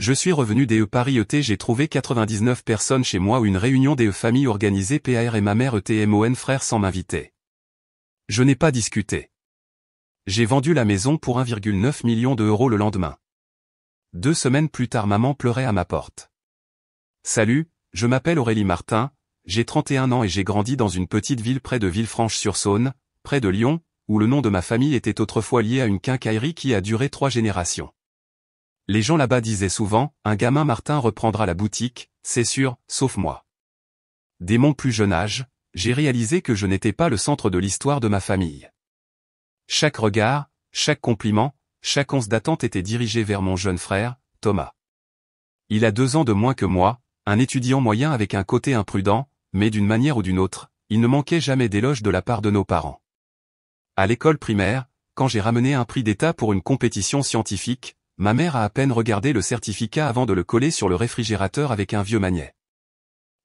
Je suis revenu DE Paris ET, j'ai trouvé 99 personnes chez moi ou une réunion DE famille organisée PAR et ma mère ETMON frère sans m'inviter. Je n'ai pas discuté. J'ai vendu la maison pour 1,9 million d'euros le lendemain. 2 semaines plus tard maman pleurait à ma porte. Salut, je m'appelle Aurélie Martin, j'ai 31 ans et j'ai grandi dans une petite ville près de Villefranche-sur-Saône, près de Lyon, où le nom de ma famille était autrefois lié à une quincaillerie qui a duré 3 générations. Les gens là-bas disaient souvent, un gamin Martin reprendra la boutique, c'est sûr, sauf moi. Dès mon plus jeune âge, j'ai réalisé que je n'étais pas le centre de l'histoire de ma famille. Chaque regard, chaque compliment, chaque once d'attente était dirigé vers mon jeune frère, Thomas. Il a 2 ans de moins que moi, un étudiant moyen avec un côté imprudent, mais d'une manière ou d'une autre, il ne manquait jamais d'éloges de la part de nos parents. À l'école primaire, quand j'ai ramené un prix d'État pour une compétition scientifique, ma mère a à peine regardé le certificat avant de le coller sur le réfrigérateur avec un vieux magnet.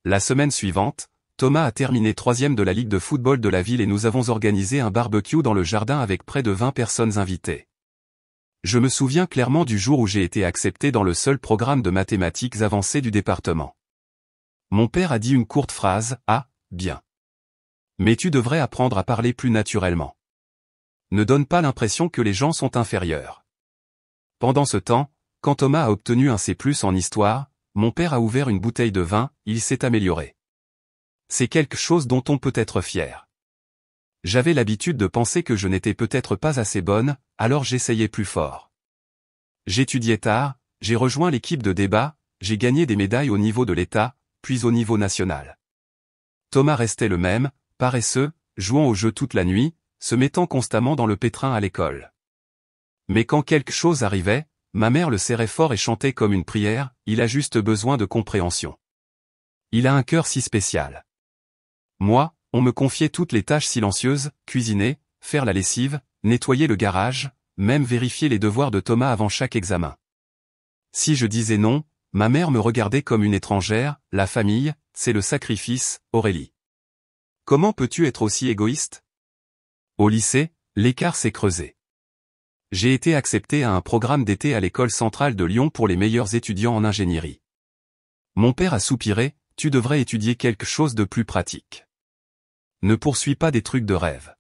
La semaine suivante, Thomas a terminé 3e de la Ligue de football de la ville et nous avons organisé un barbecue dans le jardin avec près de 20 personnes invitées. Je me souviens clairement du jour où j'ai été accepté dans le seul programme de mathématiques avancées du département. Mon père a dit une courte phrase, « Ah, bien. Mais tu devrais apprendre à parler plus naturellement. Ne donne pas l'impression que les gens sont inférieurs. » Pendant ce temps, quand Thomas a obtenu un C+ en histoire, mon père a ouvert une bouteille de vin, il s'est amélioré. C'est quelque chose dont on peut être fier. J'avais l'habitude de penser que je n'étais peut-être pas assez bonne, alors j'essayais plus fort. J'étudiais tard, j'ai rejoint l'équipe de débat, j'ai gagné des médailles au niveau de l'État, puis au niveau national. Thomas restait le même, paresseux, jouant au jeu toute la nuit, se mettant constamment dans le pétrin à l'école. Mais quand quelque chose arrivait, ma mère le serrait fort et chantait comme une prière, il a juste besoin de compréhension. Il a un cœur si spécial. Moi, on me confiait toutes les tâches silencieuses, cuisiner, faire la lessive, nettoyer le garage, même vérifier les devoirs de Thomas avant chaque examen. Si je disais non, ma mère me regardait comme une étrangère, la famille, c'est le sacrifice, Aurélie. Comment peux-tu être aussi égoïste? Au lycée, l'écart s'est creusé. J'ai été accepté à un programme d'été à l'école centrale de Lyon pour les meilleurs étudiants en ingénierie. Mon père a soupiré, tu devrais étudier quelque chose de plus pratique. Ne poursuis pas des trucs de rêve.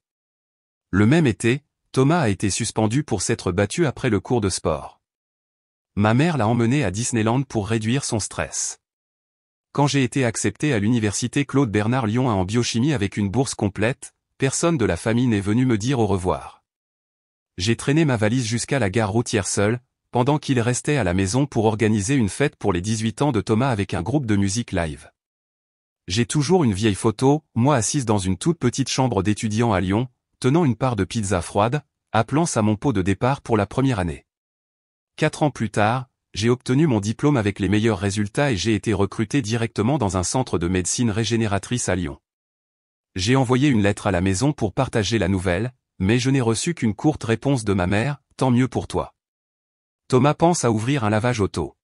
Le même été, Thomas a été suspendu pour s'être battu après le cours de sport. Ma mère l'a emmené à Disneyland pour réduire son stress. Quand j'ai été accepté à l'université Claude Bernard Lyon 1 en biochimie avec une bourse complète, personne de la famille n'est venu me dire au revoir. J'ai traîné ma valise jusqu'à la gare routière seul, pendant qu'il restait à la maison pour organiser une fête pour les 18 ans de Thomas avec un groupe de musique live. J'ai toujours une vieille photo, moi assise dans une toute petite chambre d'étudiant à Lyon, tenant une part de pizza froide, appelant ça mon pot de départ pour la première année. 4 ans plus tard, j'ai obtenu mon diplôme avec les meilleurs résultats et j'ai été recruté directement dans un centre de médecine régénératrice à Lyon. J'ai envoyé une lettre à la maison pour partager la nouvelle, mais je n'ai reçu qu'une courte réponse de ma mère, tant mieux pour toi. Thomas pense à ouvrir un lavage auto.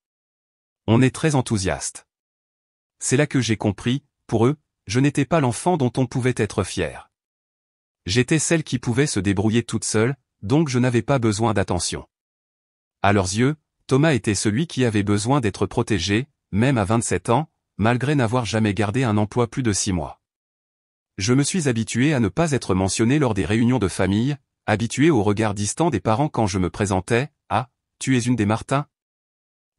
On est très enthousiaste. C'est là que j'ai compris, pour eux, je n'étais pas l'enfant dont on pouvait être fier. J'étais celle qui pouvait se débrouiller toute seule, donc je n'avais pas besoin d'attention. À leurs yeux, Thomas était celui qui avait besoin d'être protégé, même à 27 ans, malgré n'avoir jamais gardé un emploi plus de 6 mois. Je me suis habitué à ne pas être mentionné lors des réunions de famille, habitué au regard distant des parents quand je me présentais, « Ah, tu es une des Martin?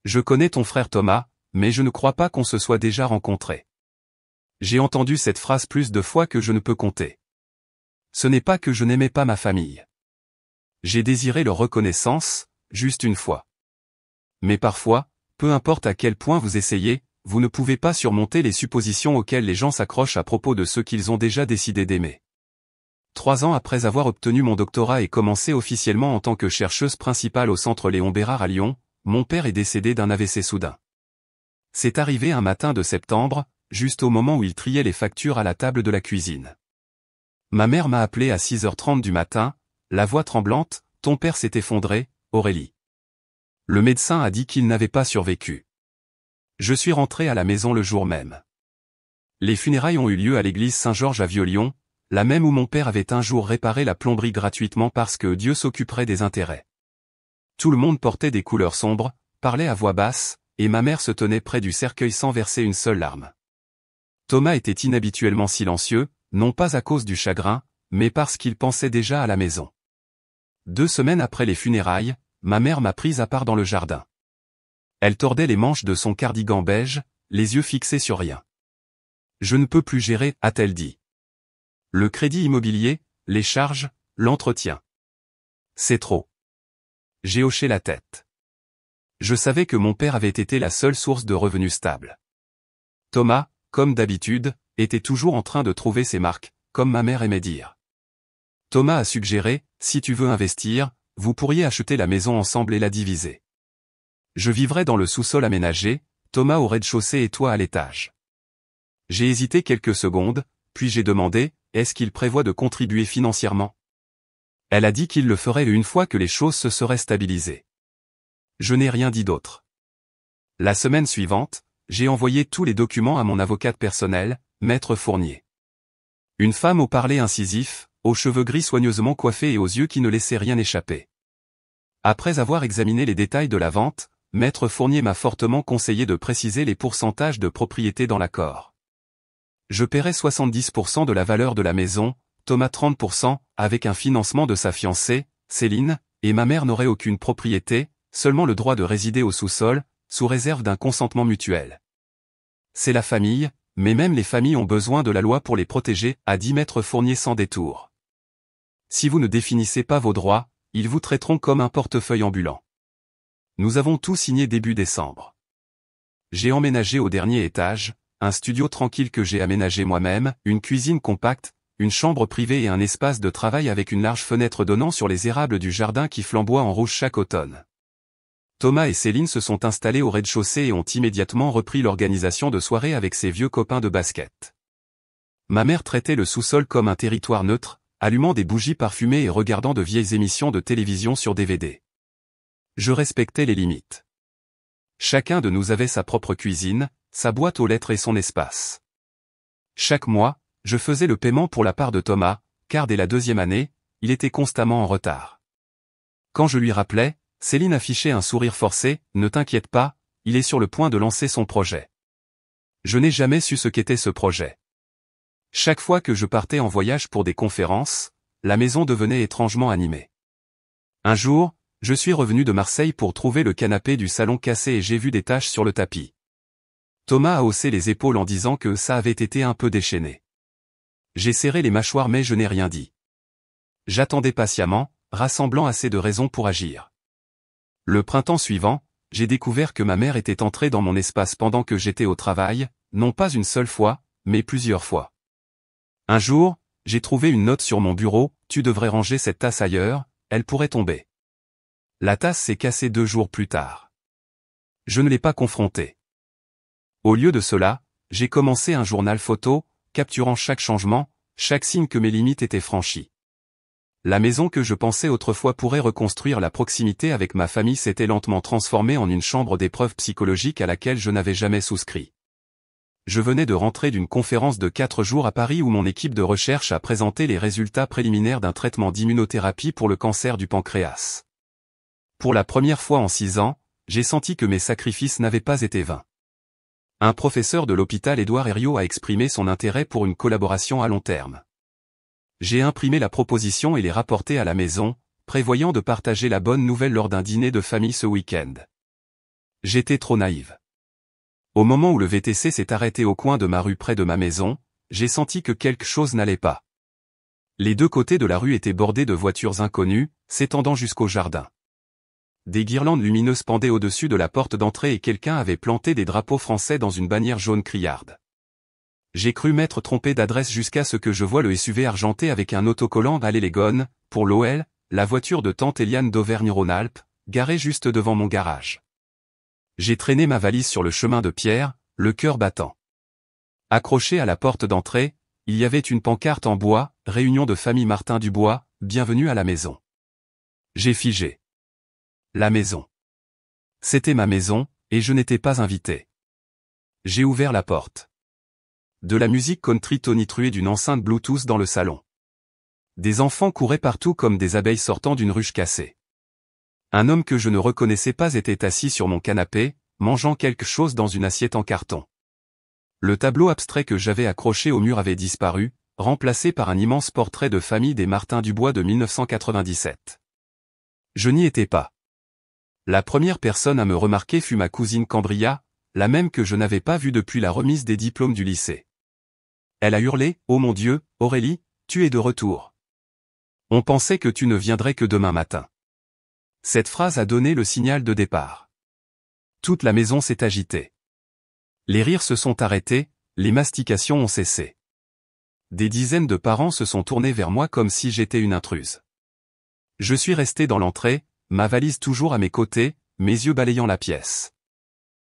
Je connais ton frère Thomas, mais je ne crois pas qu'on se soit déjà rencontrés. » J'ai entendu cette phrase plus de fois que je ne peux compter. Ce n'est pas que je n'aimais pas ma famille. J'ai désiré leur reconnaissance, juste une fois. Mais parfois, peu importe à quel point vous essayez, vous ne pouvez pas surmonter les suppositions auxquelles les gens s'accrochent à propos de ceux qu'ils ont déjà décidé d'aimer. 3 ans après avoir obtenu mon doctorat et commencé officiellement en tant que chercheuse principale au centre Léon Bérard à Lyon, mon père est décédé d'un AVC soudain. C'est arrivé un matin de septembre, juste au moment où il triait les factures à la table de la cuisine. Ma mère m'a appelé à 6h30 du matin, la voix tremblante, « Ton père s'est effondré, Aurélie. » Le médecin a dit qu'il n'avait pas survécu. Je suis rentré à la maison le jour même. Les funérailles ont eu lieu à l'église Saint-Georges à Vieux-Lyon, la même où mon père avait un jour réparé la plomberie gratuitement parce que Dieu s'occuperait des intérêts. Tout le monde portait des couleurs sombres, parlait à voix basse, et ma mère se tenait près du cercueil sans verser une seule larme. Thomas était inhabituellement silencieux, non pas à cause du chagrin, mais parce qu'il pensait déjà à la maison. 2 semaines après les funérailles, ma mère m'a prise à part dans le jardin. Elle tordait les manches de son cardigan beige, les yeux fixés sur rien. « Je ne peux plus gérer », a-t-elle dit. Le crédit immobilier, les charges, l'entretien. C'est trop. J'ai hoché la tête. Je savais que mon père avait été la seule source de revenus stables. Thomas, comme d'habitude, était toujours en train de trouver ses marques, comme ma mère aimait dire. Thomas a suggéré, si tu veux investir, vous pourriez acheter la maison ensemble et la diviser. Je vivrais dans le sous-sol aménagé, Thomas au rez-de-chaussée et toi à l'étage. J'ai hésité quelques secondes, puis j'ai demandé, est-ce qu'il prévoit de contribuer financièrement? Elle a dit qu'il le ferait une fois que les choses se seraient stabilisées. Je n'ai rien dit d'autre. La semaine suivante, j'ai envoyé tous les documents à mon avocate personnelle, Maître Fournier. Une femme au parler incisif, aux cheveux gris soigneusement coiffés et aux yeux qui ne laissaient rien échapper. Après avoir examiné les détails de la vente, Maître Fournier m'a fortement conseillé de préciser les pourcentages de propriété dans l'accord. Je paierai 70% de la valeur de la maison, Thomas 30%, avec un financement de sa fiancée, Céline, et ma mère n'aurait aucune propriété, seulement le droit de résider au sous-sol, sous réserve d'un consentement mutuel. C'est la famille, mais même les familles ont besoin de la loi pour les protéger, a dit Maître Fournier sans détour. Si vous ne définissez pas vos droits, ils vous traiteront comme un portefeuille ambulant. Nous avons tout signé début décembre. J'ai emménagé au dernier étage, un studio tranquille que j'ai aménagé moi-même, une cuisine compacte, une chambre privée et un espace de travail avec une large fenêtre donnant sur les érables du jardin qui flamboient en rouge chaque automne. Thomas et Céline se sont installés au rez-de-chaussée et ont immédiatement repris l'organisation de soirées avec ses vieux copains de basket. Ma mère traitait le sous-sol comme un territoire neutre, allumant des bougies parfumées et regardant de vieilles émissions de télévision sur DVD. Je respectais les limites. Chacun de nous avait sa propre cuisine, sa boîte aux lettres et son espace. Chaque mois, je faisais le paiement pour la part de Thomas, car dès la 2e année, il était constamment en retard. Quand je lui rappelais, Céline affichait un sourire forcé, « Ne t'inquiète pas, il est sur le point de lancer son projet. » Je n'ai jamais su ce qu'était ce projet. Chaque fois que je partais en voyage pour des conférences, la maison devenait étrangement animée. Un jour, je suis revenu de Marseille pour trouver le canapé du salon cassé et j'ai vu des taches sur le tapis. Thomas a haussé les épaules en disant que ça avait été un peu déchaîné. J'ai serré les mâchoires mais je n'ai rien dit. J'attendais patiemment, rassemblant assez de raisons pour agir. Le printemps suivant, j'ai découvert que ma mère était entrée dans mon espace pendant que j'étais au travail, non pas une seule fois, mais plusieurs fois. Un jour, j'ai trouvé une note sur mon bureau, « Tu devrais ranger cette tasse ailleurs, elle pourrait tomber. » La tasse s'est cassée 2 jours plus tard. Je ne l'ai pas confrontée. Au lieu de cela, j'ai commencé un journal photo, capturant chaque changement, chaque signe que mes limites étaient franchies. La maison que je pensais autrefois pourrait reconstruire la proximité avec ma famille s'était lentement transformée en une chambre d'épreuve psychologique à laquelle je n'avais jamais souscrit. Je venais de rentrer d'une conférence de 4 jours à Paris où mon équipe de recherche a présenté les résultats préliminaires d'un traitement d'immunothérapie pour le cancer du pancréas. Pour la première fois en 6 ans, j'ai senti que mes sacrifices n'avaient pas été vains. Un professeur de l'hôpital Édouard Herriot a exprimé son intérêt pour une collaboration à long terme. J'ai imprimé la proposition et l'ai rapportée à la maison, prévoyant de partager la bonne nouvelle lors d'un dîner de famille ce week-end. J'étais trop naïve. Au moment où le VTC s'est arrêté au coin de ma rue près de ma maison, j'ai senti que quelque chose n'allait pas. Les 2 côtés de la rue étaient bordés de voitures inconnues, s'étendant jusqu'au jardin. Des guirlandes lumineuses pendaient au-dessus de la porte d'entrée et quelqu'un avait planté des drapeaux français dans une bannière jaune criarde. J'ai cru m'être trompé d'adresse jusqu'à ce que je voie le SUV argenté avec un autocollant Allez les Gones, pour l'OL, la voiture de tante Eliane d'Auvergne-Rhône-Alpes, garée juste devant mon garage. J'ai traîné ma valise sur le chemin de pierre, le cœur battant. Accroché à la porte d'entrée, il y avait une pancarte en bois, réunion de famille Martin Dubois, bienvenue à la maison. J'ai figé. La maison. C'était ma maison, et je n'étais pas invité. J'ai ouvert la porte. De la musique country tonitruée d'une enceinte Bluetooth dans le salon. Des enfants couraient partout comme des abeilles sortant d'une ruche cassée. Un homme que je ne reconnaissais pas était assis sur mon canapé, mangeant quelque chose dans une assiette en carton. Le tableau abstrait que j'avais accroché au mur avait disparu, remplacé par un immense portrait de famille des Martin Dubois de 1997. Je n'y étais pas. La première personne à me remarquer fut ma cousine Cambria, la même que je n'avais pas vue depuis la remise des diplômes du lycée. Elle a hurlé, « Oh mon Dieu, Aurélie, tu es de retour. On pensait que tu ne viendrais que demain matin. » Cette phrase a donné le signal de départ. Toute la maison s'est agitée. Les rires se sont arrêtés, les mastications ont cessé. Des dizaines de parents se sont tournés vers moi comme si j'étais une intruse. Je suis resté dans l'entrée, ma valise toujours à mes côtés, mes yeux balayant la pièce.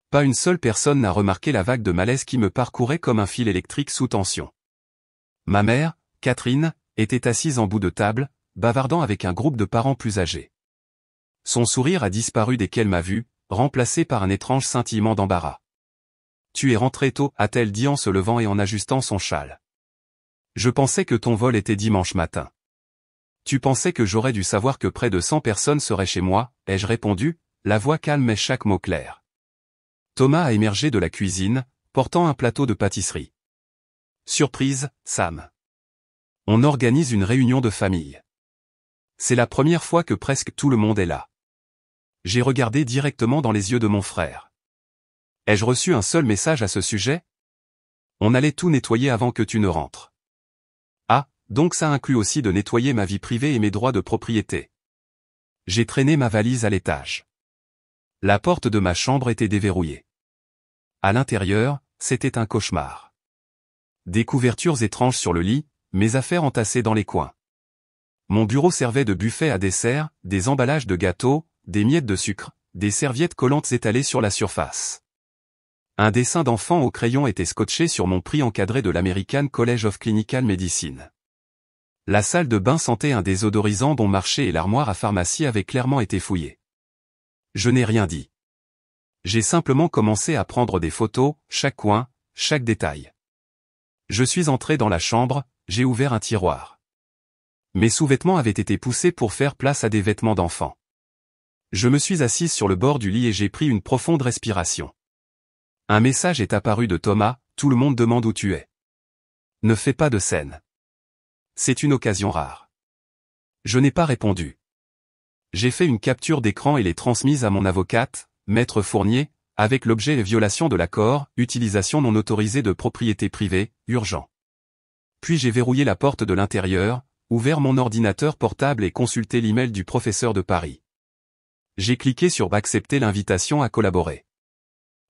Pas une seule personne n'a remarqué la vague de malaise qui me parcourait comme un fil électrique sous tension. Ma mère, Catherine, était assise en bout de table, bavardant avec un groupe de parents plus âgés. Son sourire a disparu dès qu'elle m'a vu, remplacé par un étrange scintillement d'embarras. « Tu es rentré tôt » a-t-elle dit en se levant et en ajustant son châle. « Je pensais que ton vol était dimanche matin. »« Tu pensais que j'aurais dû savoir que près de 100 personnes seraient chez moi » ai-je répondu, la voix calme mais chaque mot clair. Thomas a émergé de la cuisine, portant un plateau de pâtisserie. « Surprise, Sam. On organise une réunion de famille. C'est la première fois que presque tout le monde est là. » J'ai regardé directement dans les yeux de mon frère. « Ai-je reçu un seul message à ce sujet ? On allait tout nettoyer avant que tu ne rentres. » Ah, donc ça inclut aussi de nettoyer ma vie privée et mes droits de propriété. J'ai traîné ma valise à l'étage. La porte de ma chambre était déverrouillée. À l'intérieur, c'était un cauchemar. Des couvertures étranges sur le lit, mes affaires entassées dans les coins. Mon bureau servait de buffet à dessert, des emballages de gâteaux, des miettes de sucre, des serviettes collantes étalées sur la surface. Un dessin d'enfant au crayon était scotché sur mon prix encadré de l'American College of Clinical Medicine. La salle de bain sentait un désodorisant bon marché et l'armoire à pharmacie avait clairement été fouillée. Je n'ai rien dit. J'ai simplement commencé à prendre des photos, chaque coin, chaque détail. Je suis entré dans la chambre, j'ai ouvert un tiroir. Mes sous-vêtements avaient été poussés pour faire place à des vêtements d'enfant. Je me suis assise sur le bord du lit et j'ai pris une profonde respiration. Un message est apparu de Thomas, « Tout le monde demande où tu es. Ne fais pas de scène. C'est une occasion rare. » Je n'ai pas répondu. J'ai fait une capture d'écran et l'ai transmise à mon avocate, Maître Fournier, avec l'objet violation de l'accord, utilisation non autorisée de propriété privée, urgent. Puis j'ai verrouillé la porte de l'intérieur, ouvert mon ordinateur portable et consulté l'email du professeur de Paris. J'ai cliqué sur « Accepter l'invitation à collaborer ».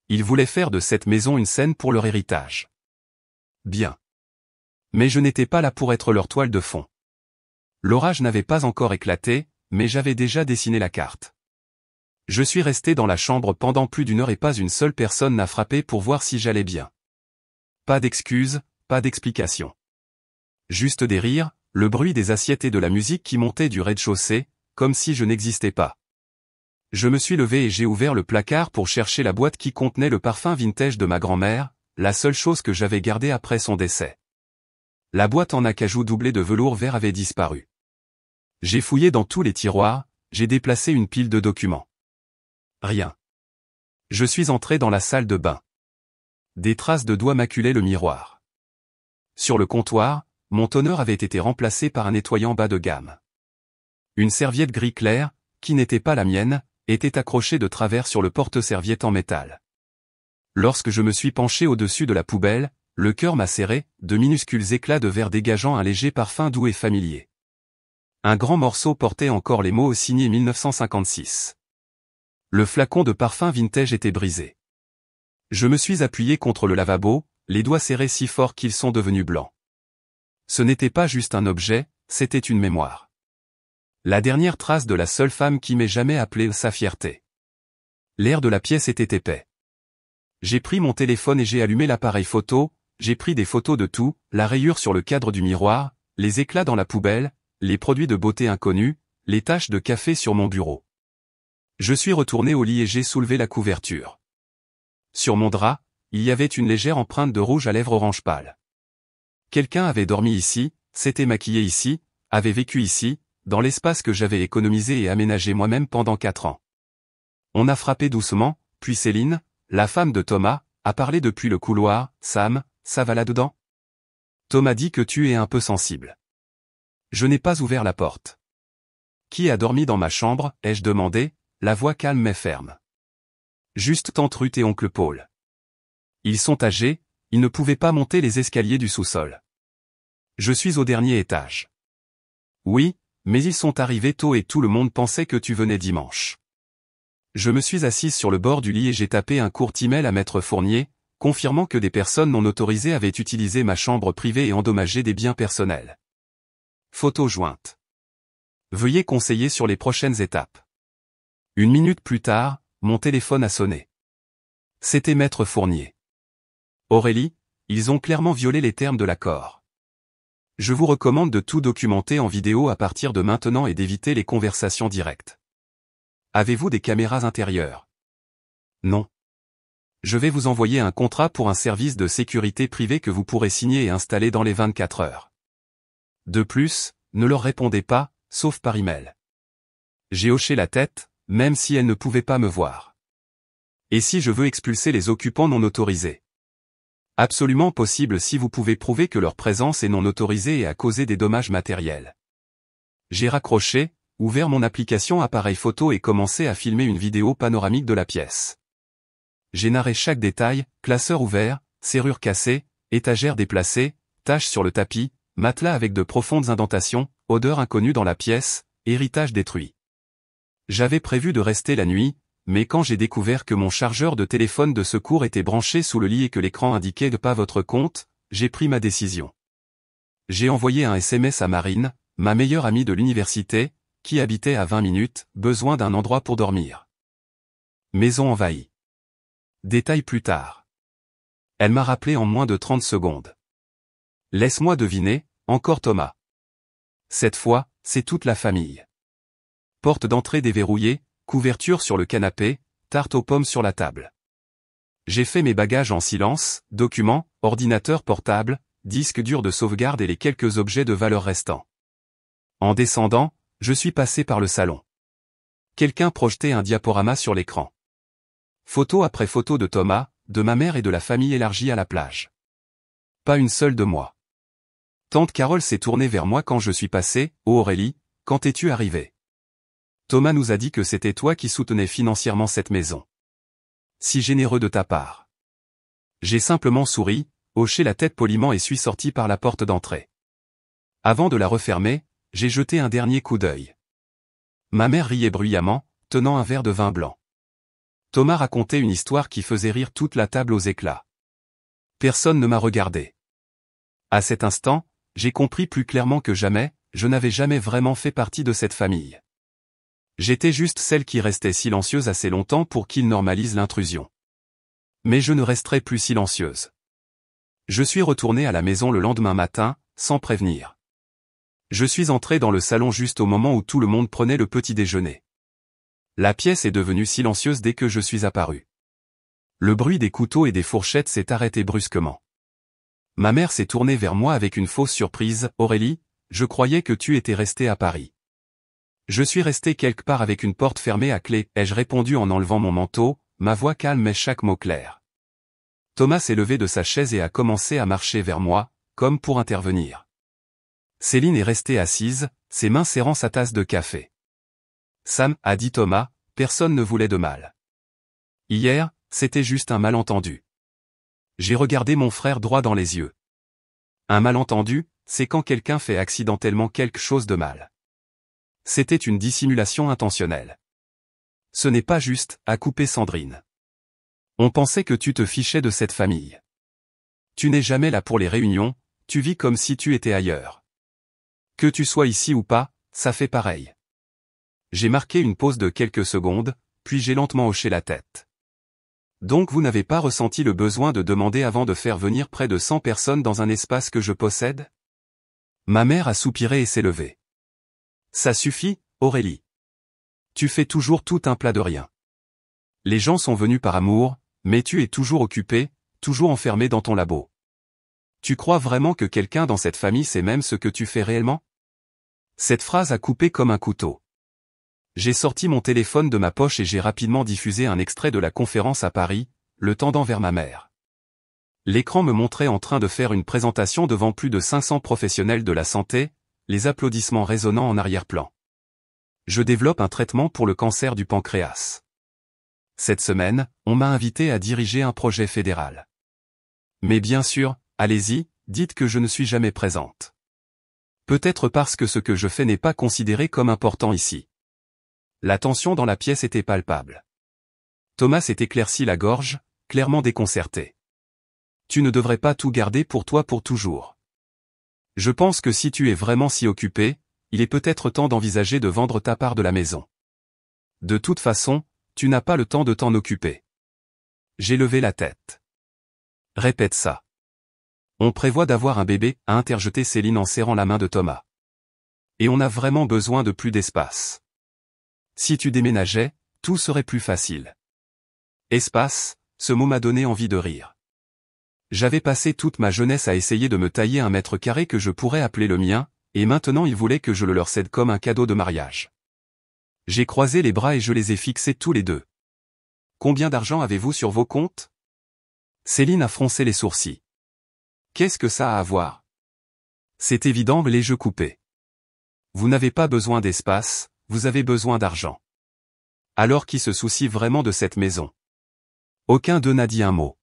Il voulait faire de cette maison une scène pour leur héritage. Bien. Mais je n'étais pas là pour être leur toile de fond. L'orage n'avait pas encore éclaté, mais j'avais déjà dessiné la carte. Je suis resté dans la chambre pendant plus d'une heure et pas une seule personne n'a frappé pour voir si j'allais bien. Pas d'excuses, pas d'explications. Juste des rires, le bruit des assiettes et de la musique qui montait du rez-de-chaussée, comme si je n'existais pas. Je me suis levé et j'ai ouvert le placard pour chercher la boîte qui contenait le parfum vintage de ma grand-mère, la seule chose que j'avais gardée après son décès. La boîte en acajou doublée de velours vert avait disparu. J'ai fouillé dans tous les tiroirs, j'ai déplacé une pile de documents. Rien. Je suis entré dans la salle de bain. Des traces de doigts maculaient le miroir. Sur le comptoir, mon tonneur avait été remplacé par un nettoyant bas de gamme. Une serviette gris clair, qui n'était pas la mienne, était accrochée de travers sur le porte-serviette en métal. Lorsque je me suis penché au-dessus de la poubelle, le cœur m'a serré, de minuscules éclats de verre dégageant un léger parfum doux et familier. Un grand morceau portait encore les mots signés 1956. Le flacon de parfum vintage était brisé. Je me suis appuyé contre le lavabo, les doigts serrés si fort qu'ils sont devenus blancs. Ce n'était pas juste un objet, c'était une mémoire. La dernière trace de la seule femme qui m'ait jamais appelé sa fierté. L'air de la pièce était épais. J'ai pris mon téléphone et j'ai allumé l'appareil photo, j'ai pris des photos de tout, la rayure sur le cadre du miroir, les éclats dans la poubelle, les produits de beauté inconnus, les taches de café sur mon bureau. Je suis retourné au lit et j'ai soulevé la couverture. Sur mon drap, il y avait une légère empreinte de rouge à lèvres orange pâle. Quelqu'un avait dormi ici, s'était maquillé ici, avait vécu ici, dans l'espace que j'avais économisé et aménagé moi-même pendant 4 ans. On a frappé doucement, Puis Céline, la femme de Thomas, a parlé depuis le couloir. Sam, ça va là-dedans? Thomas dit que tu es un peu sensible. Je n'ai pas ouvert la porte. Qui a dormi dans ma chambre, ai-je demandé, la voix calme mais ferme. Juste tante Ruth et oncle Paul. Ils sont âgés, ils ne pouvaient pas monter les escaliers du sous-sol. Je suis au dernier étage. Oui, mais ils sont arrivés tôt et tout le monde pensait que tu venais dimanche. Je me suis assise sur le bord du lit et j'ai tapé un court email à Maître Fournier, confirmant que des personnes non autorisées avaient utilisé ma chambre privée et endommagé des biens personnels. Photo jointe. Veuillez conseiller sur les prochaines étapes. 1 minute plus tard, mon téléphone a sonné. C'était Maître Fournier. Aurélie, ils ont clairement violé les termes de l'accord. Je vous recommande de tout documenter en vidéo à partir de maintenant et d'éviter les conversations directes. Avez-vous des caméras intérieures? Non. Je vais vous envoyer un contrat pour un service de sécurité privé que vous pourrez signer et installer dans les 24 heures. De plus, ne leur répondez pas, sauf par email. J'ai hoché la tête, même si elles ne pouvaient pas me voir. Et si je veux expulser les occupants non autorisés? Absolument possible si vous pouvez prouver que leur présence est non autorisée et a causé des dommages matériels. J'ai raccroché, ouvert mon application appareil photo et commencé à filmer une vidéo panoramique de la pièce. J'ai narré chaque détail, classeur ouvert, serrure cassée, étagère déplacée, taches sur le tapis, matelas avec de profondes indentations, odeur inconnue dans la pièce, héritage détruit. J'avais prévu de rester la nuit, mais quand j'ai découvert que mon chargeur de téléphone de secours était branché sous le lit et que l'écran indiquait de pas votre compte, j'ai pris ma décision. J'ai envoyé un SMS à Marine, ma meilleure amie de l'université, qui habitait à 20 minutes, besoin d'un endroit pour dormir. Maison envahie. Détail plus tard. Elle m'a rappelé en moins de 30 secondes. Laisse-moi deviner, encore Thomas. Cette fois, c'est toute la famille. Porte d'entrée déverrouillée, couverture sur le canapé, tarte aux pommes sur la table. J'ai fait mes bagages en silence, documents, ordinateur portable, disque dur de sauvegarde et les quelques objets de valeur restants. En descendant, je suis passé par le salon. Quelqu'un projetait un diaporama sur l'écran. Photo après photo de Thomas, de ma mère et de la famille élargie à la plage. Pas une seule de moi. Tante Carole s'est tournée vers moi quand je suis passé. Oh Aurélie, quand es-tu arrivée? Thomas nous a dit que c'était toi qui soutenais financièrement cette maison. Si généreux de ta part. J'ai simplement souri, hoché la tête poliment et suis sorti par la porte d'entrée. Avant de la refermer, j'ai jeté un dernier coup d'œil. Ma mère riait bruyamment, tenant un verre de vin blanc. Thomas racontait une histoire qui faisait rire toute la table aux éclats. Personne ne m'a regardé. À cet instant, j'ai compris plus clairement que jamais, je n'avais jamais vraiment fait partie de cette famille. J'étais juste celle qui restait silencieuse assez longtemps pour qu'il normalise l'intrusion. Mais je ne resterai plus silencieuse. Je suis retourné à la maison le lendemain matin, sans prévenir. Je suis entré dans le salon juste au moment où tout le monde prenait le petit déjeuner. La pièce est devenue silencieuse dès que je suis apparu. Le bruit des couteaux et des fourchettes s'est arrêté brusquement. Ma mère s'est tournée vers moi avec une fausse surprise. Aurélie, je croyais que tu étais restée à Paris. Je suis resté quelque part avec une porte fermée à clé, ai-je répondu en enlevant mon manteau, ma voix calme mais chaque mot clair. Thomas s'est levé de sa chaise et a commencé à marcher vers moi, comme pour intervenir. Céline est restée assise, ses mains serrant sa tasse de café. Sam, a dit Thomas, personne ne voulait de mal. Hier, c'était juste un malentendu. J'ai regardé mon frère droit dans les yeux. Un malentendu, c'est quand quelqu'un fait accidentellement quelque chose de mal. C'était une dissimulation intentionnelle. Ce n'est pas juste, a coupé Sandrine. On pensait que tu te fichais de cette famille. Tu n'es jamais là pour les réunions, tu vis comme si tu étais ailleurs. Que tu sois ici ou pas, ça fait pareil. J'ai marqué une pause de quelques secondes, puis j'ai lentement hoché la tête. Donc vous n'avez pas ressenti le besoin de demander avant de faire venir près de 100 personnes dans un espace que je possède? Ma mère a soupiré et s'est levée. Ça suffit, Aurélie. Tu fais toujours tout un plat de rien. Les gens sont venus par amour, mais tu es toujours occupé, toujours enfermé dans ton labo. Tu crois vraiment que quelqu'un dans cette famille sait même ce que tu fais réellement? Cette phrase a coupé comme un couteau. J'ai sorti mon téléphone de ma poche et j'ai rapidement diffusé un extrait de la conférence à Paris, le tendant vers ma mère. L'écran me montrait en train de faire une présentation devant plus de 500 professionnels de la santé, les applaudissements résonnant en arrière-plan. Je développe un traitement pour le cancer du pancréas. Cette semaine, on m'a invité à diriger un projet fédéral. Mais bien sûr, allez-y, dites que je ne suis jamais présente. Peut-être parce que ce que je fais n'est pas considéré comme important ici. La tension dans la pièce était palpable. Thomas s'est éclairci la gorge, clairement déconcerté. Tu ne devrais pas tout garder pour toi pour toujours. Je pense que si tu es vraiment si occupé, il est peut-être temps d'envisager de vendre ta part de la maison. De toute façon, tu n'as pas le temps de t'en occuper. J'ai levé la tête. Répète ça. On prévoit d'avoir un bébé, a interjeté Céline en serrant la main de Thomas. Et on a vraiment besoin de plus d'espace. Si tu déménageais, tout serait plus facile. Espace, ce mot m'a donné envie de rire. J'avais passé toute ma jeunesse à essayer de me tailler un mètre carré que je pourrais appeler le mien, et maintenant ils voulaient que je le leur cède comme un cadeau de mariage. J'ai croisé les bras et je les ai fixés tous les deux. Combien d'argent avez-vous sur vos comptes? Céline a froncé les sourcils. Qu'est-ce que ça a à voir? C'est évident, les jeux coupés. Vous n'avez pas besoin d'espace, vous avez besoin d'argent. Alors qui se soucie vraiment de cette maison? Aucun d'eux n'a dit un mot.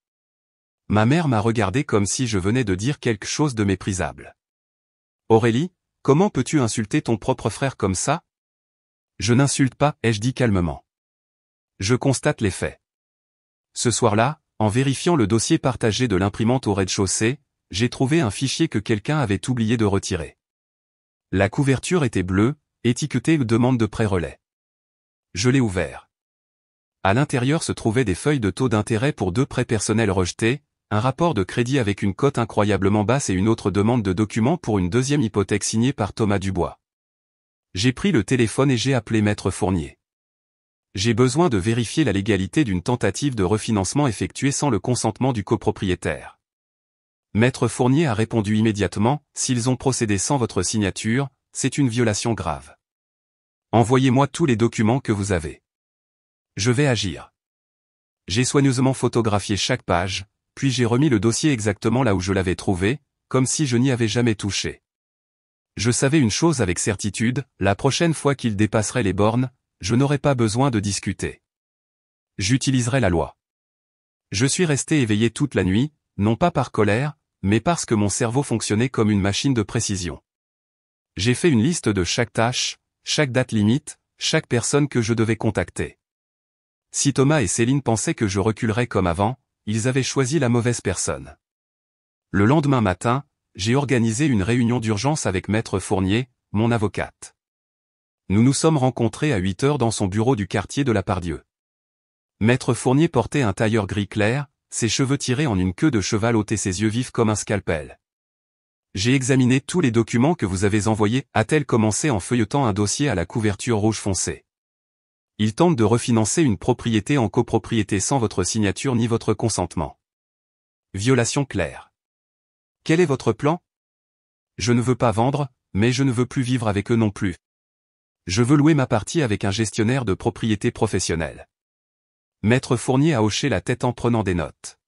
Ma mère m'a regardé comme si je venais de dire quelque chose de méprisable. Aurélie, comment peux-tu insulter ton propre frère comme ça? Je n'insulte pas, ai-je dit calmement. Je constate les faits. Ce soir-là, en vérifiant le dossier partagé de l'imprimante au rez-de-chaussée, j'ai trouvé un fichier que quelqu'un avait oublié de retirer. La couverture était bleue, étiquetée demande de prêt-relais. Je l'ai ouvert. À l'intérieur se trouvaient des feuilles de taux d'intérêt pour 2 prêts personnels rejetés, un rapport de crédit avec une cote incroyablement basse et une autre demande de documents pour une deuxième hypothèque signée par Thomas Dubois. J'ai pris le téléphone et j'ai appelé Maître Fournier. J'ai besoin de vérifier la légalité d'une tentative de refinancement effectuée sans le consentement du copropriétaire. Maître Fournier a répondu immédiatement, s'ils ont procédé sans votre signature, c'est une violation grave. Envoyez-moi tous les documents que vous avez. Je vais agir. J'ai soigneusement photographié chaque page, puis j'ai remis le dossier exactement là où je l'avais trouvé, comme si je n'y avais jamais touché. Je savais une chose avec certitude, la prochaine fois qu'il dépasserait les bornes, je n'aurais pas besoin de discuter. J'utiliserai la loi. Je suis resté éveillé toute la nuit, non pas par colère, mais parce que mon cerveau fonctionnait comme une machine de précision. J'ai fait une liste de chaque tâche, chaque date limite, chaque personne que je devais contacter. Si Thomas et Céline pensaient que je reculerais comme avant, ils avaient choisi la mauvaise personne. Le lendemain matin, j'ai organisé une réunion d'urgence avec Maître Fournier, mon avocate. Nous nous sommes rencontrés à 8 heures dans son bureau du quartier de la Pardieu. Maître Fournier portait un tailleur gris clair, ses cheveux tirés en une queue de cheval ôtaient ses yeux vifs comme un scalpel. J'ai examiné tous les documents que vous avez envoyés, a-t-elle commencé en feuilletant un dossier à la couverture rouge foncé. Il tente de refinancer une propriété en copropriété sans votre signature ni votre consentement. Violation claire. Quel est votre plan? Je ne veux pas vendre, mais je ne veux plus vivre avec eux non plus. Je veux louer ma partie avec un gestionnaire de propriété professionnel. Maître Fournier a hoché la tête en prenant des notes.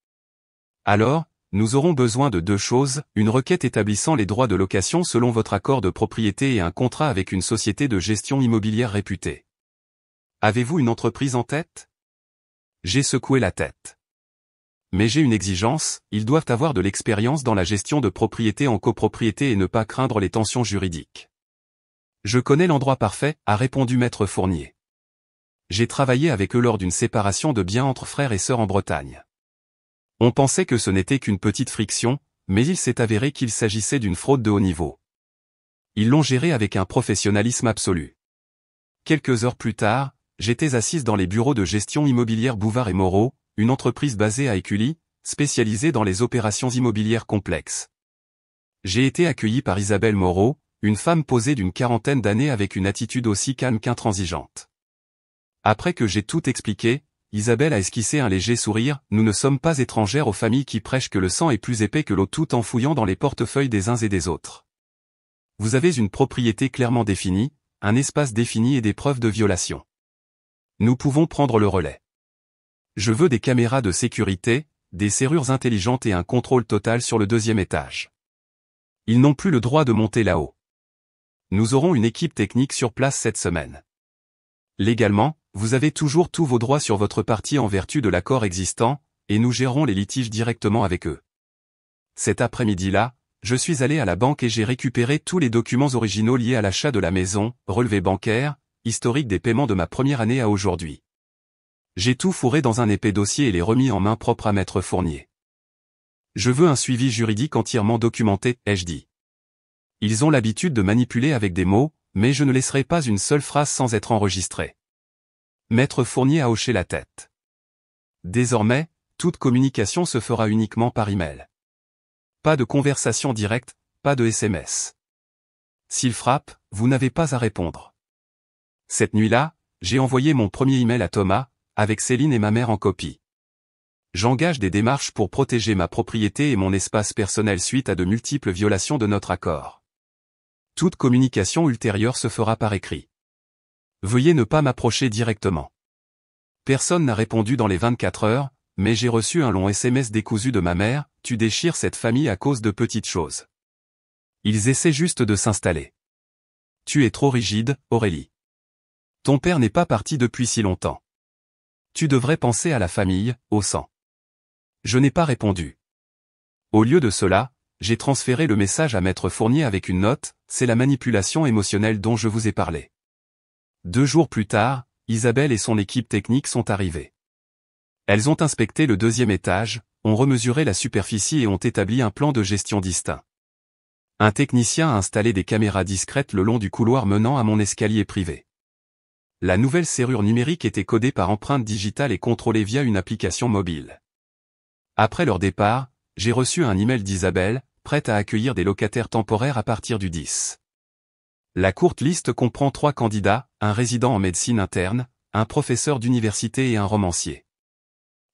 Alors, nous aurons besoin de 2 choses, une requête établissant les droits de location selon votre accord de propriété et un contrat avec une société de gestion immobilière réputée. Avez-vous une entreprise en tête? J'ai secoué la tête. Mais j'ai une exigence, ils doivent avoir de l'expérience dans la gestion de propriété en copropriété et ne pas craindre les tensions juridiques. Je connais l'endroit parfait, a répondu Maître Fournier. J'ai travaillé avec eux lors d'une séparation de biens entre frères et sœurs en Bretagne. On pensait que ce n'était qu'une petite friction, mais il s'est avéré qu'il s'agissait d'une fraude de haut niveau. Ils l'ont géré avec un professionnalisme absolu. Quelques heures plus tard, j'étais assise dans les bureaux de gestion immobilière Bouvard et Moreau, une entreprise basée à Écully, spécialisée dans les opérations immobilières complexes. J'ai été accueilli par Isabelle Moreau, une femme posée d'une 40aine d'années avec une attitude aussi calme qu'intransigeante. Après que j'ai tout expliqué, Isabelle a esquissé un léger sourire, nous ne sommes pas étrangères aux familles qui prêchent que le sang est plus épais que l'eau tout en fouillant dans les portefeuilles des uns et des autres. Vous avez une propriété clairement définie, un espace défini et des preuves de violation. Nous pouvons prendre le relais. Je veux des caméras de sécurité, des serrures intelligentes et un contrôle total sur le deuxième étage. Ils n'ont plus le droit de monter là-haut. Nous aurons une équipe technique sur place cette semaine. Légalement, vous avez toujours tous vos droits sur votre partie en vertu de l'accord existant, et nous gérerons les litiges directement avec eux. Cet après-midi-là, je suis allé à la banque et j'ai récupéré tous les documents originaux liés à l'achat de la maison, relevé bancaire, historique des paiements de ma première année à aujourd'hui. J'ai tout fourré dans un épais dossier et les remis en main propre à Maître Fournier. Je veux un suivi juridique entièrement documenté, ai-je dit. Ils ont l'habitude de manipuler avec des mots, mais je ne laisserai pas une seule phrase sans être enregistrée. Maître Fournier a hoché la tête. Désormais, toute communication se fera uniquement par email. Pas de conversation directe, pas de SMS. S'il frappe, vous n'avez pas à répondre. Cette nuit-là, j'ai envoyé mon premier email à Thomas, avec Céline et ma mère en copie. J'engage des démarches pour protéger ma propriété et mon espace personnel suite à de multiples violations de notre accord. Toute communication ultérieure se fera par écrit. Veuillez ne pas m'approcher directement. Personne n'a répondu dans les 24 heures, mais j'ai reçu un long SMS décousu de ma mère, tu déchires cette famille à cause de petites choses. Ils essaient juste de s'installer. Tu es trop rigide, Aurélie. Ton père n'est pas parti depuis si longtemps. Tu devrais penser à la famille, au sang. Je n'ai pas répondu. Au lieu de cela, j'ai transféré le message à Maître Fournier avec une note, c'est la manipulation émotionnelle dont je vous ai parlé. 2 jours plus tard, Isabelle et son équipe technique sont arrivées. Elles ont inspecté le deuxième étage, ont remesuré la superficie et ont établi un plan de gestion distinct. Un technicien a installé des caméras discrètes le long du couloir menant à mon escalier privé. La nouvelle serrure numérique était codée par empreinte digitale et contrôlée via une application mobile. Après leur départ, j'ai reçu un email d'Isabelle, prête à accueillir des locataires temporaires à partir du 10. La courte liste comprend 3 candidats, un résident en médecine interne, un professeur d'université et un romancier.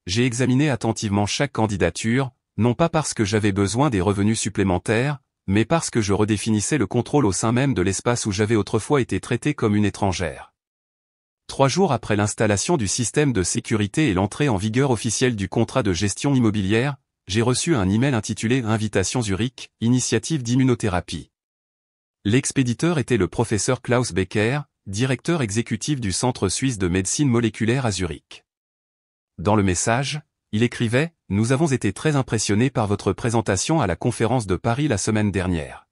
J'ai examiné attentivement chaque candidature, non pas parce que j'avais besoin des revenus supplémentaires, mais parce que je redéfinissais le contrôle au sein même de l'espace où j'avais autrefois été traité comme une étrangère. 3 jours après l'installation du système de sécurité et l'entrée en vigueur officielle du contrat de gestion immobilière, j'ai reçu un email intitulé « Invitation Zurich, initiative d'immunothérapie ». L'expéditeur était le professeur Klaus Becker, directeur exécutif du Centre suisse de médecine moléculaire à Zurich. Dans le message, il écrivait « Nous avons été très impressionnés par votre présentation à la conférence de Paris la semaine dernière.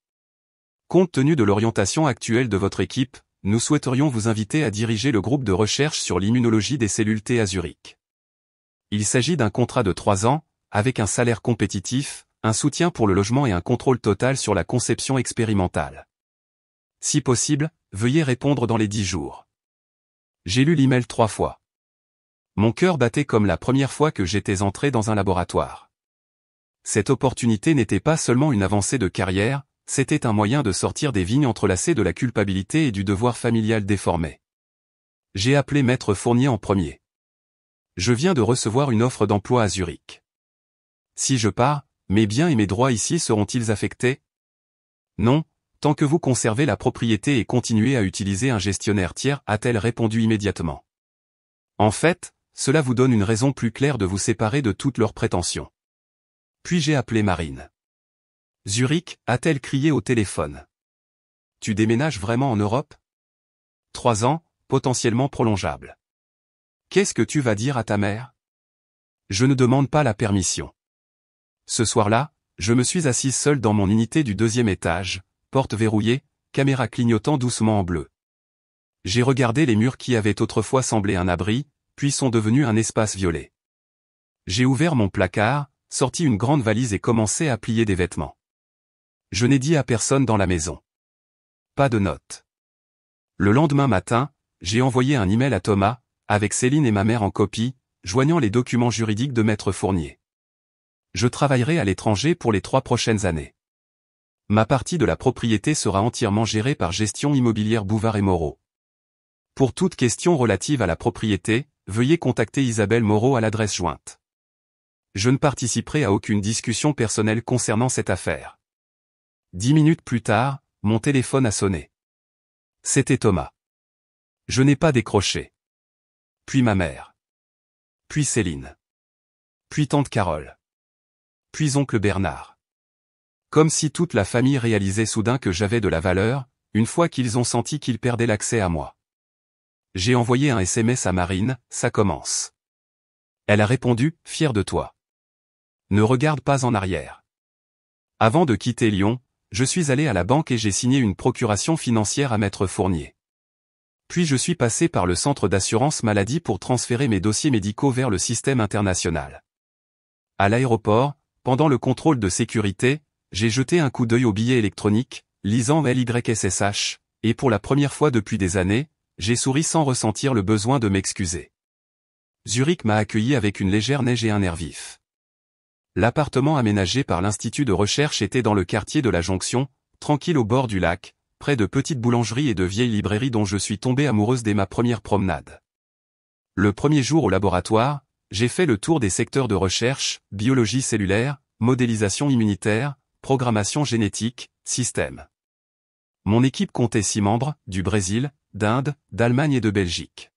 Compte tenu de l'orientation actuelle de votre équipe, nous souhaiterions vous inviter à diriger le groupe de recherche sur l'immunologie des cellules T à Zurich. Il s'agit d'un contrat de 3 ans, avec un salaire compétitif, un soutien pour le logement et un contrôle total sur la conception expérimentale. Si possible, veuillez répondre dans les 10 jours. » J'ai lu l'email 3 fois. Mon cœur battait comme la première fois que j'étais entré dans un laboratoire. Cette opportunité n'était pas seulement une avancée de carrière, c'était un moyen de sortir des vignes entrelacées de la culpabilité et du devoir familial déformé. J'ai appelé Maître Fournier en premier. Je viens de recevoir une offre d'emploi à Zurich. Si je pars, mes biens et mes droits ici seront-ils affectés? Non, tant que vous conservez la propriété et continuez à utiliser un gestionnaire tiers, a-t-elle répondu immédiatement. En fait, cela vous donne une raison plus claire de vous séparer de toutes leurs prétentions. Puis j'ai appelé Marine. Zurich, a-t-elle crié au téléphone. Tu déménages vraiment en Europe? 3 ans, potentiellement prolongeables. Qu'est-ce que tu vas dire à ta mère? Je ne demande pas la permission. Ce soir-là, je me suis assise seule dans mon unité du 2e étage, porte verrouillée, caméra clignotant doucement en bleu. J'ai regardé les murs qui avaient autrefois semblé un abri, puis sont devenus un espace violet. J'ai ouvert mon placard, sorti une grande valise et commencé à plier des vêtements. Je n'ai dit à personne dans la maison. Pas de notes. Le lendemain matin, j'ai envoyé un email à Thomas, avec Céline et ma mère en copie, joignant les documents juridiques de Maître Fournier. Je travaillerai à l'étranger pour les 3 prochaines années. Ma partie de la propriété sera entièrement gérée par Gestion Immobilière Bouvard et Moreau. Pour toute question relative à la propriété, veuillez contacter Isabelle Moreau à l'adresse jointe. Je ne participerai à aucune discussion personnelle concernant cette affaire. 10 minutes plus tard, mon téléphone a sonné. C'était Thomas. Je n'ai pas décroché. Puis ma mère. Puis Céline. Puis tante Carole. Puis oncle Bernard. Comme si toute la famille réalisait soudain que j'avais de la valeur, une fois qu'ils ont senti qu'ils perdaient l'accès à moi. J'ai envoyé un SMS à Marine, ça commence. Elle a répondu, fière de toi. Ne regarde pas en arrière. Avant de quitter Lyon, je suis allé à la banque et j'ai signé une procuration financière à Maître Fournier. Puis je suis passé par le centre d'assurance maladie pour transférer mes dossiers médicaux vers le système international. À l'aéroport, pendant le contrôle de sécurité, j'ai jeté un coup d'œil au billet électronique, lisant LYSSH, et pour la première fois depuis des années, j'ai souri sans ressentir le besoin de m'excuser. Zurich m'a accueilli avec une légère neige et un air vif. L'appartement aménagé par l'Institut de recherche était dans le quartier de la Jonction, tranquille au bord du lac, près de petites boulangeries et de vieilles librairies dont je suis tombée amoureuse dès ma première promenade. Le premier jour au laboratoire, j'ai fait le tour des secteurs de recherche, biologie cellulaire, modélisation immunitaire, programmation génétique, système. Mon équipe comptait 6 membres, du Brésil, d'Inde, d'Allemagne et de Belgique.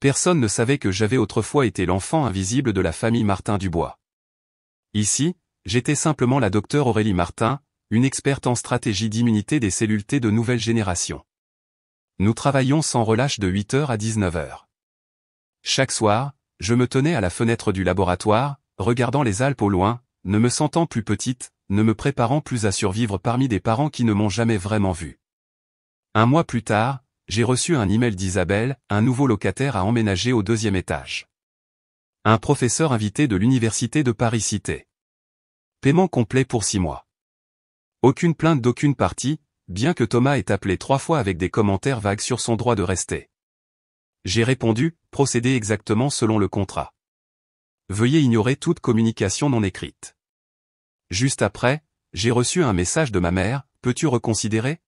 Personne ne savait que j'avais autrefois été l'enfant invisible de la famille Martin Dubois. Ici, j'étais simplement la docteure Aurélie Martin, une experte en stratégie d'immunité des cellules T de nouvelle génération. Nous travaillions sans relâche de 8h à 19h. Chaque soir, je me tenais à la fenêtre du laboratoire, regardant les Alpes au loin, ne me sentant plus petite, ne me préparant plus à survivre parmi des parents qui ne m'ont jamais vraiment vu. Un mois plus tard, j'ai reçu un email d'Isabelle, un nouveau locataire à emménager au 2e étage. Un professeur invité de l'université de Paris-Cité. Paiement complet pour 6 mois. Aucune plainte d'aucune partie, bien que Thomas ait appelé 3 fois avec des commentaires vagues sur son droit de rester. J'ai répondu, procédez exactement selon le contrat. Veuillez ignorer toute communication non écrite. Juste après, j'ai reçu un message de ma mère, peux-tu reconsidérer ?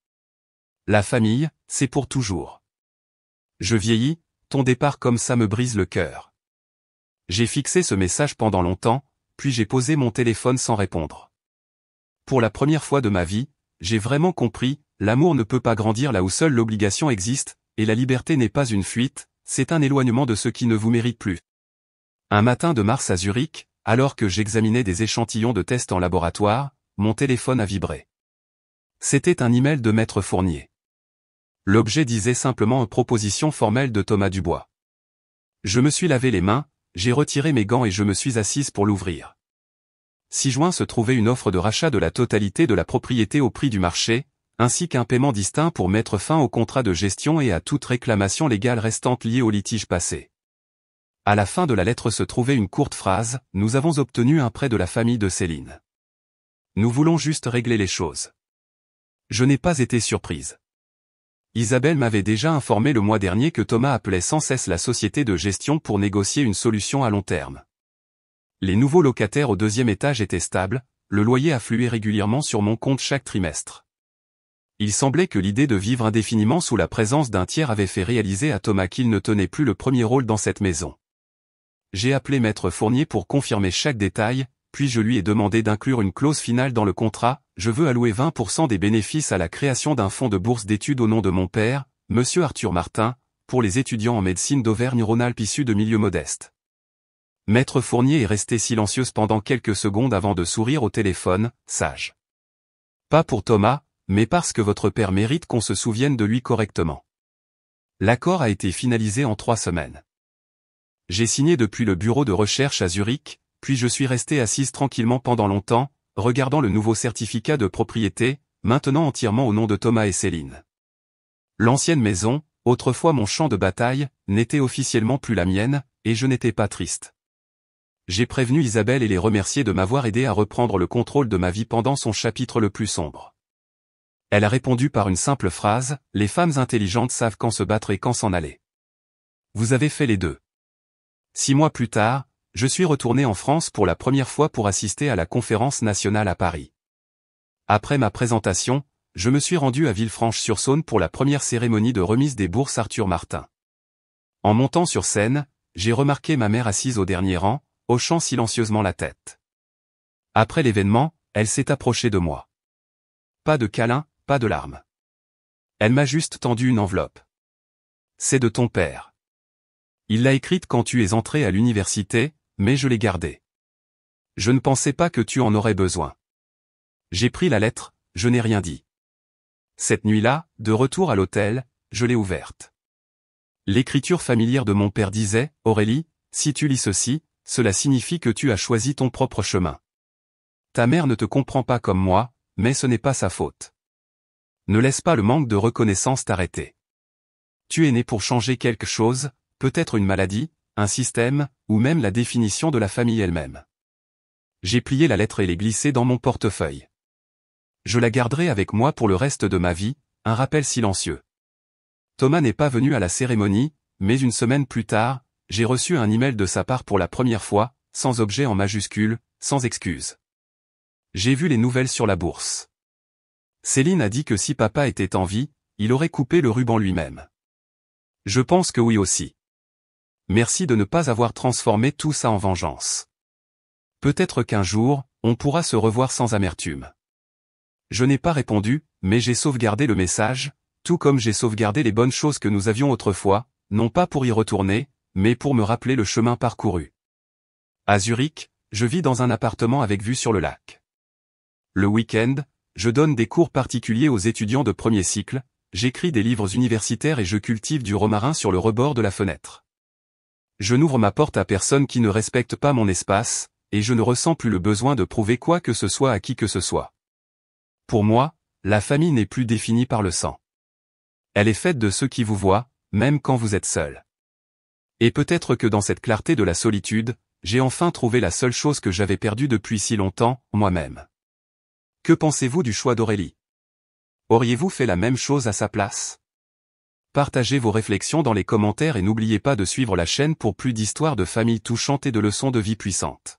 La famille, c'est pour toujours. Je vieillis, ton départ comme ça me brise le cœur. J'ai fixé ce message pendant longtemps, puis j'ai posé mon téléphone sans répondre. Pour la première fois de ma vie, j'ai vraiment compris, l'amour ne peut pas grandir là où seule l'obligation existe, et la liberté n'est pas une fuite, c'est un éloignement de ceux qui ne vous méritent plus. Un matin de mars à Zurich, alors que j'examinais des échantillons de tests en laboratoire, mon téléphone a vibré. C'était un email de Maître Fournier. L'objet disait simplement une proposition formelle de Thomas Dubois. Je me suis lavé les mains, j'ai retiré mes gants et je me suis assise pour l'ouvrir. 6 juin se trouvait une offre de rachat de la totalité de la propriété au prix du marché, ainsi qu'un paiement distinct pour mettre fin au contrat de gestion et à toute réclamation légale restante liée au litige passé. À la fin de la lettre se trouvait une courte phrase, « Nous avons obtenu un prêt de la famille de Céline. Nous voulons juste régler les choses. » Je n'ai pas été surprise. Isabelle m'avait déjà informé le mois dernier que Thomas appelait sans cesse la société de gestion pour négocier une solution à long terme. Les nouveaux locataires au 2e étage étaient stables, le loyer affluait régulièrement sur mon compte chaque trimestre. Il semblait que l'idée de vivre indéfiniment sous la présence d'un tiers avait fait réaliser à Thomas qu'il ne tenait plus le premier rôle dans cette maison. J'ai appelé Maître Fournier pour confirmer chaque détail, puis je lui ai demandé d'inclure une clause finale dans le contrat, je veux allouer 20% des bénéfices à la création d'un fonds de bourse d'études au nom de mon père, Monsieur Arthur Martin, pour les étudiants en médecine d'Auvergne-Rhône-Alpes issus de milieux modestes. Maître Fournier est resté silencieuse pendant quelques secondes avant de sourire au téléphone, sage. Pas pour Thomas, mais parce que votre père mérite qu'on se souvienne de lui correctement. L'accord a été finalisé en 3 semaines. J'ai signé depuis le bureau de recherche à Zurich, puis je suis resté assise tranquillement pendant longtemps, regardant le nouveau certificat de propriété, maintenant entièrement au nom de Thomas et Céline. L'ancienne maison, autrefois mon champ de bataille, n'était officiellement plus la mienne, et je n'étais pas triste. J'ai prévenu Isabelle et les remercié de m'avoir aidé à reprendre le contrôle de ma vie pendant son chapitre le plus sombre. Elle a répondu par une simple phrase, « Les femmes intelligentes savent quand se battre et quand s'en aller. » Vous avez fait les deux. 6 mois plus tard, je suis retourné en France pour la première fois pour assister à la conférence nationale à Paris. Après ma présentation, je me suis rendu à Villefranche-sur-Saône pour la première cérémonie de remise des bourses Arthur Martin. En montant sur scène, j'ai remarqué ma mère assise au dernier rang, hochant silencieusement la tête. Après l'événement, elle s'est approchée de moi. Pas de câlin, pas de larmes. Elle m'a juste tendu une enveloppe. C'est de ton père. Il l'a écrite quand tu es entré à l'université, mais je l'ai gardée. Je ne pensais pas que tu en aurais besoin. J'ai pris la lettre, je n'ai rien dit. Cette nuit-là, de retour à l'hôtel, je l'ai ouverte. L'écriture familière de mon père disait, « Aurélie, si tu lis ceci, cela signifie que tu as choisi ton propre chemin. Ta mère ne te comprend pas comme moi, mais ce n'est pas sa faute. Ne laisse pas le manque de reconnaissance t'arrêter. Tu es né pour changer quelque chose, peut-être une maladie, un système, ou même la définition de la famille elle-même. » J'ai plié la lettre et l'ai glissée dans mon portefeuille. Je la garderai avec moi pour le reste de ma vie, un rappel silencieux. Thomas n'est pas venu à la cérémonie, mais une semaine plus tard, j'ai reçu un email de sa part pour la première fois, sans objet en majuscule, sans excuse. J'ai vu les nouvelles sur la bourse. Céline a dit que si papa était en vie, il aurait coupé le ruban lui-même. Je pense que oui aussi. Merci de ne pas avoir transformé tout ça en vengeance. Peut-être qu'un jour, on pourra se revoir sans amertume. Je n'ai pas répondu, mais j'ai sauvegardé le message, tout comme j'ai sauvegardé les bonnes choses que nous avions autrefois, non pas pour y retourner, mais pour me rappeler le chemin parcouru. À Zurich, je vis dans un appartement avec vue sur le lac. Le week-end, je donne des cours particuliers aux étudiants de premier cycle, j'écris des livres universitaires et je cultive du romarin sur le rebord de la fenêtre. Je n'ouvre ma porte à personne qui ne respecte pas mon espace, et je ne ressens plus le besoin de prouver quoi que ce soit à qui que ce soit. Pour moi, la famille n'est plus définie par le sang. Elle est faite de ceux qui vous voient, même quand vous êtes seul. Et peut-être que dans cette clarté de la solitude, j'ai enfin trouvé la seule chose que j'avais perdue depuis si longtemps, moi-même. Que pensez-vous du choix d'Aurélie? Auriez-vous fait la même chose à sa place? Partagez vos réflexions dans les commentaires et n'oubliez pas de suivre la chaîne pour plus d'histoires de familles touchantes et de leçons de vie puissantes.